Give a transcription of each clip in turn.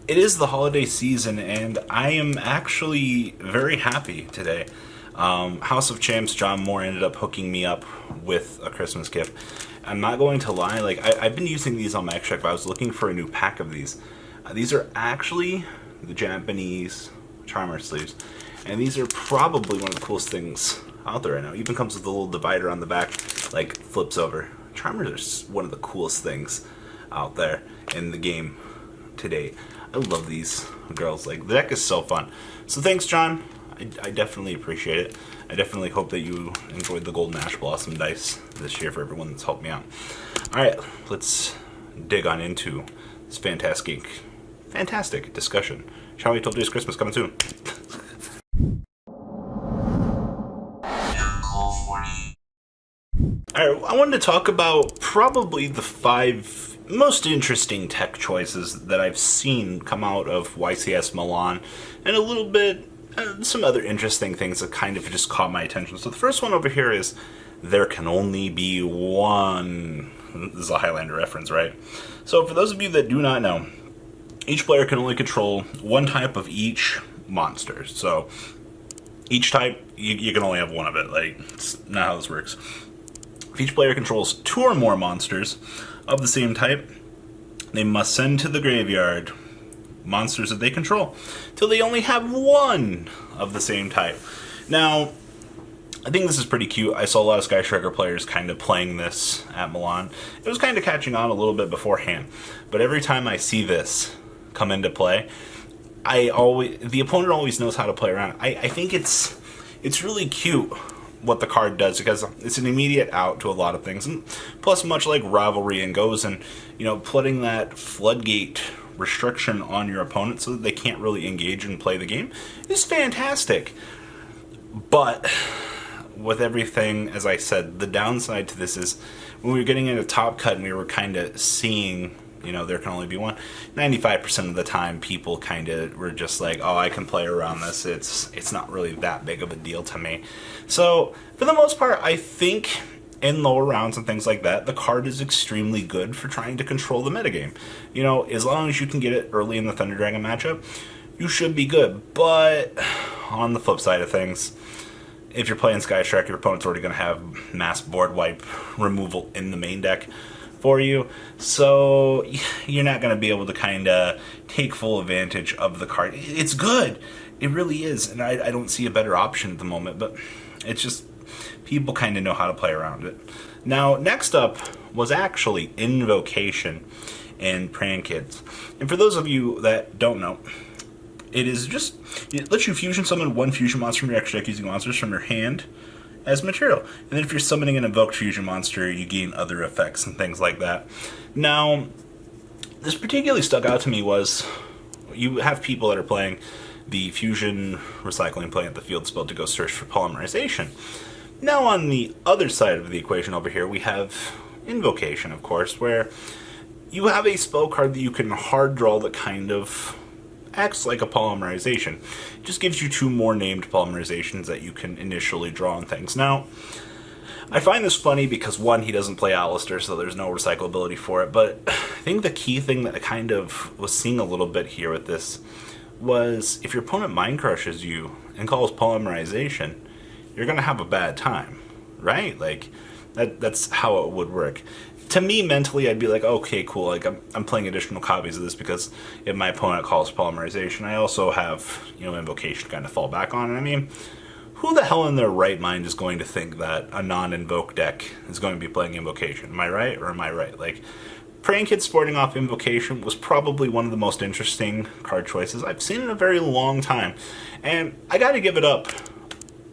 It is the holiday season, and I am actually very happy today. House of Champs John Moore ended up hooking me up with a Christmas gift. I'm not going to lie, I've been using these on my extract, but I was looking for a new pack of these. These are actually the Japanese Charmer sleeves, and these are probably one of the coolest things out there right now. Even comes with a little divider on the back, like flips over. Charmers are one of the coolest things out there in the game today. I love these girls. Like, the deck is so fun. So thanks, John. I definitely appreciate it. I definitely hope that you enjoyed the Golden Ash Blossom dice this year for everyone that's helped me out. Alright, let's dig on into this fantastic discussion. Shall we? 12 Days Christmas coming soon. Alright, I wanted to talk about probably the 5 most interesting tech choices that I've seen come out of YCS Milan, and a little bit some other interesting things that kind of just caught my attention. So the first one over here is there can only be one. This is a Highlander reference, right? So for those of you that do not know, each player can only control one type of each monster. So each type, you can only have one of it. Like, it's not how this works. If each player controls 2 or more monsters of the same type, they must send to the graveyard monsters that they control till they only have 1 of the same type. Now, I think this is pretty cute. I saw a lot of Sky Striker players kind of playing this at Milan. It was kind of catching on a little bit beforehand, but every time I see this come into play, the opponent always knows how to play around. I think it's really cute what the card does, because it's an immediate out to a lot of things, and plus, much like Rivalry and Goes, and putting that floodgate restriction on your opponent so that they can't really engage and play the game is fantastic. But with everything, as I said, the downside to this is when we were getting into Top Cut and we were kind of seeing there can only be one, 95% of the time people kind of were just like, oh, I can play around this, it's not really that big of a deal to me. So for the most part, I think in lower rounds and things like that, the card is extremely good for trying to control the metagame. As long as you can get it early in the Thunder Dragon matchup, you should be good. But on the flip side of things, if you're playing Sky Striker, your opponent's already going to have mass board wipe removal in the main deck for you, so you're not going to be able to kind of take full advantage of the card. It's good, it really is, and I don't see a better option at the moment, but it's just people kind of know how to play around it. Now, next up was actually Invocation in Pran Kids, and for those of you that don't know, it lets you fusion summon 1 fusion monster from your extra deck using monsters from your hand as material. And then if you're summoning an invoked fusion monster, you gain other effects and things like that. Now, this particularly stuck out to me was you have people that are playing the fusion recycling, playing at the field spell to go search for polymerization. Now on the other side of the equation over here, we have Invocation, of course, where you have a spell card that you can hard draw that kind of acts like a polymerization. It just gives you 2 more named polymerizations that you can initially draw on things. Now, I find this funny because, 1, he doesn't play Alistair, so there's no recyclability for it, but I think the key thing that I kind of was seeing a little bit here with this was if your opponent mind crushes you and calls polymerization, you're going to have a bad time, right? Like, that's how it would work. To me, mentally, I'd be like, okay, cool, like, I'm playing additional copies of this because if my opponent calls polymerization, I also have, Invocation to kind of fall back on. And I mean, who the hell in their right mind is going to think that a non-invoke deck is going to be playing Invocation? Am I right, or am I right? Like, Praying Kid sporting off Invocation was probably one of the most interesting card choices I've seen in a very long time. And I gotta give it up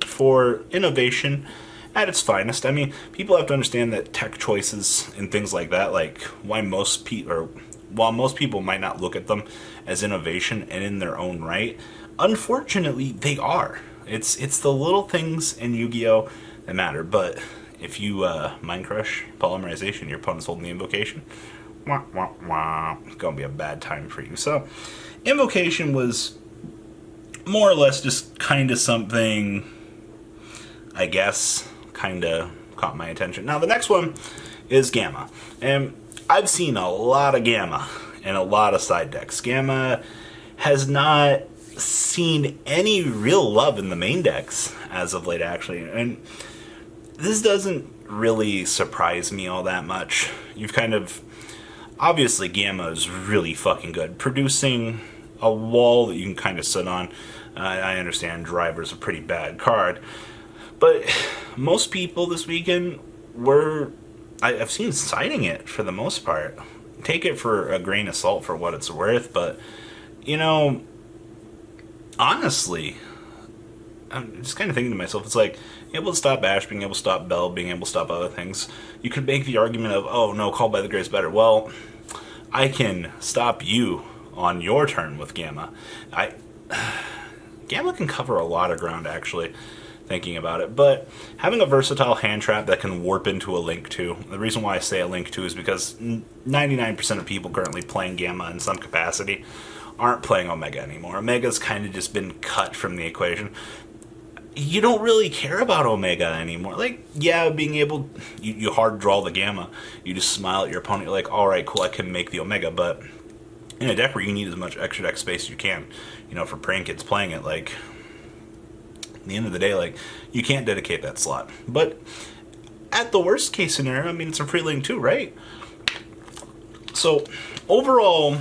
for innovation at its finest. I mean, people have to understand that tech choices and things like that, like while most people might not look at them as innovation and in their own right, unfortunately they are. It's the little things in Yu-Gi-Oh that matter. But if you mind crush polymerization, your opponent's holding the Invocation, it's gonna be a bad time for you. So Invocation was more or less just kind of something, I guess, kind of caught my attention. Now the next one is Gamma, and I've seen a lot of Gamma in a lot of side decks. Gamma has not seen any real love in the main decks as of late, actually. And this doesn't really surprise me all that much. You've kind of... Obviously, Gamma is really fucking good. Producing a wall that you can kind of sit on. I understand Driver's a pretty bad card. But most people this weekend were... I've seen citing it for the most part. Take it for a grain of salt for what it's worth, but, you know, honestly, I'm just kind of thinking to myself, it's like, being able to stop Ash, being able to stop Bell, being able to stop other things. You could make the argument of, oh no, Call by the Gray's better. Well, I can stop you on your turn with Gamma. Gamma can cover a lot of ground, actually, thinking about it, but having a versatile hand trap that can warp into a Link 2, the reason why I say a Link 2 is because 99% of people currently playing Gamma in some capacity aren't playing Omega anymore. Omega's kind of just been cut from the equation. You don't really care about Omega anymore. Like, yeah, being able... You hard draw the Gamma. You just smile at your opponent. You're like, alright, cool, I can make the Omega. But in a deck where you need as much extra deck space as you can, you know, for praying kids playing it, like... At the end of the day, like, you can't dedicate that slot. But at the worst case scenario, I mean, it's a free Link too, right? So, overall...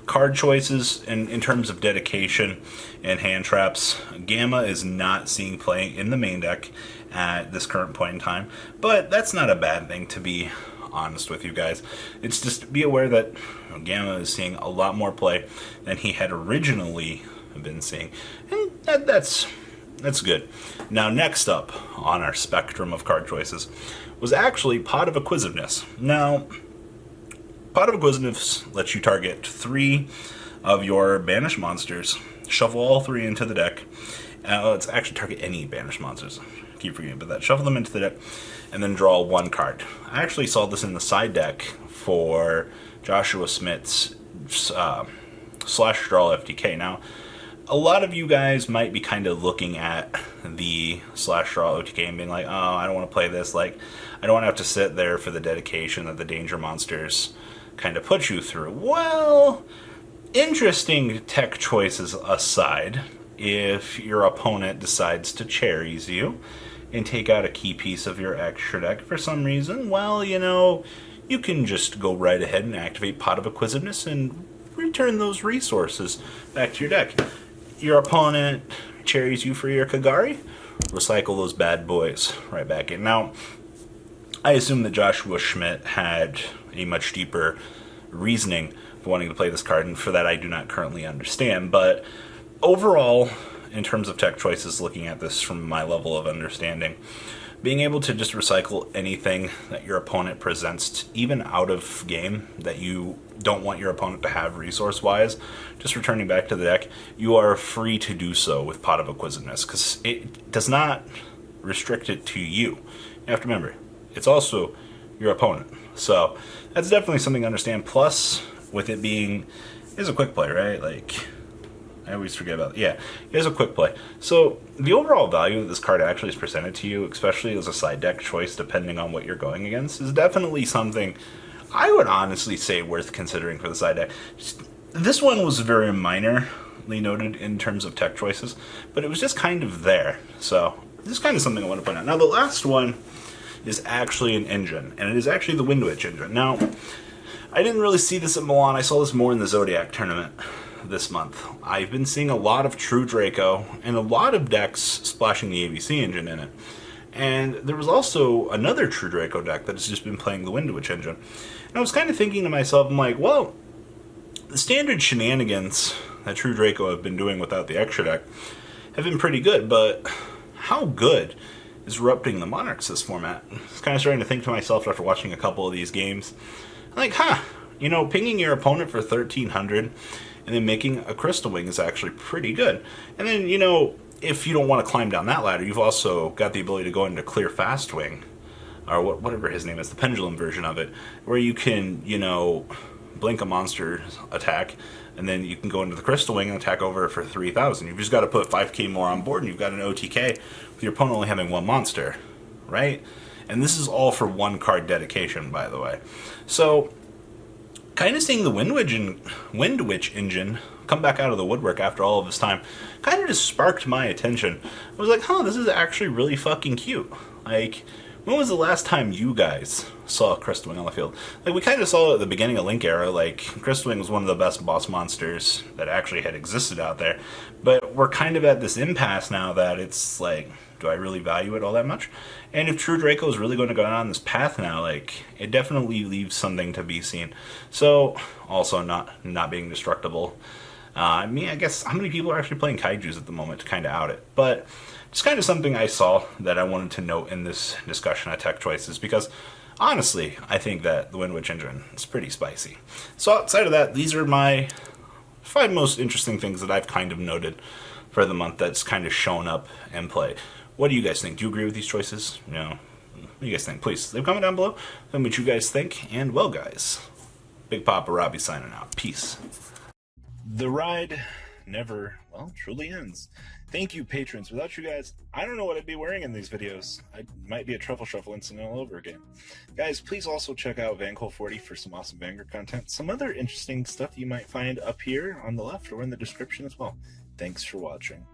card choices in terms of dedication and hand traps, Gamma is not seeing play in the main deck at this current point in time, but that's not a bad thing, to be honest with you guys. It's just be aware that Gamma is seeing a lot more play than he had originally been seeing, and that's good. Now, next up on our spectrum of card choices was actually Pot of Acquisitiveness. Now, Pot of Acquisitiveness lets you target 3 of your banished monsters, shuffle all 3 into the deck. Let's actually target any banished monsters. Keep forgetting about that. Shuffle them into the deck, and then draw 1 card. I actually saw this in the side deck for Joshua Smith's Slash Draw FTK. Now, a lot of you guys might be kind of looking at the Slash Draw OTK and being like, oh, I don't want to play this. Like, I don't want to have to sit there for the dedication that the danger monsters kind of put you through. Well, interesting tech choices aside, if your opponent decides to cherries you and take out a key piece of your extra deck for some reason, well, you know, you can just go right ahead and activate Pot of Acquisitiveness and return those resources back to your deck. Your opponent cherries you for your Kagari, recycle those bad boys right back in. Now, I assume that Joshua Schmidt had a much deeper reasoning for wanting to play this card, and for that I do not currently understand, but overall, in terms of tech choices, looking at this from my level of understanding, being able to just recycle anything that your opponent presents, even out of game, that you don't want your opponent to have resource-wise, just returning back to the deck, you are free to do so with Pot of Acquisitiveness, because it does not restrict it to you. You have to remember, it's also your opponent. So that's definitely something to understand. Plus, with it being, it's a quick play, right? Like, I always forget about it. Yeah, it is a quick play. So the overall value that this card actually is presented to you, especially as a side deck choice, depending on what you're going against, is definitely something I would honestly say worth considering for the side deck. This one was very minorly noted in terms of tech choices, but it was just kind of there. So this is kind of something I want to point out. Now, the last one is actually an engine, and it is actually the Wind Witch engine. Now, I didn't really see this at Milan. I saw this more in the Zodiac tournament this month. I've been seeing a lot of True Draco and a lot of decks splashing the ABC engine in it. And there was also another True Draco deck that has just been playing the Wind Witch engine. And I was kind of thinking to myself, I'm like, well, the standard shenanigans that True Draco have been doing without the extra deck have been pretty good, but how good is Erupting the Monarchs this format? I was kind of starting to think to myself after watching a couple of these games, like, you know, pinging your opponent for 1,300 and then making a Crystal Wing is actually pretty good. And then, you know, if you don't want to climb down that ladder, you've also got the ability to go into Clear Fast Wing, or whatever his name is, the pendulum version of it, where you can, you know, blink a monster attack, and then you can go into the Crystal Wing and attack over for 3,000. You've just got to put 5k more on board, and you've got an OTK with your opponent only having 1 monster, right? And this is all for 1 card dedication, by the way. So, kind of seeing the Wind Witch engine come back out of the woodwork after all of this time kind of just sparked my attention. I was like, huh, this is actually really fucking cute. Like, when was the last time you guys saw Crestwing on the field? Like, we kind of saw it at the beginning of Link era. Like, Crestwing was one of the best boss monsters that actually had existed out there. But we're kind of at this impasse now that it's like, do I really value it all that much? And if True Draco is really going to go down this path now, like, it definitely leaves something to be seen. So, also not being destructible. I mean, I guess how many people are actually playing kaijus at the moment to kind of out it? But it's kind of something I saw that I wanted to note in this discussion of tech choices, because honestly, I think that the Wind Witch engine is pretty spicy. So outside of that, these are my 5 most interesting things that I've kind of noted for the month that's kind of shown up in play. What do you guys think? Do you agree with these choices? You know, what do you guys think? Please leave a comment down below. Tell me what you guys think. And well, guys, Big Papa Robbie signing out. Peace. The ride never, well, truly ends. Thank you, patrons. Without you guys, I don't know what I'd be wearing in these videos. I might be a truffle shuffle incident all over again. Guys, please also check out Vanquil40 for some awesome Vanguard content. Some other interesting stuff you might find up here on the left or in the description as well. Thanks for watching.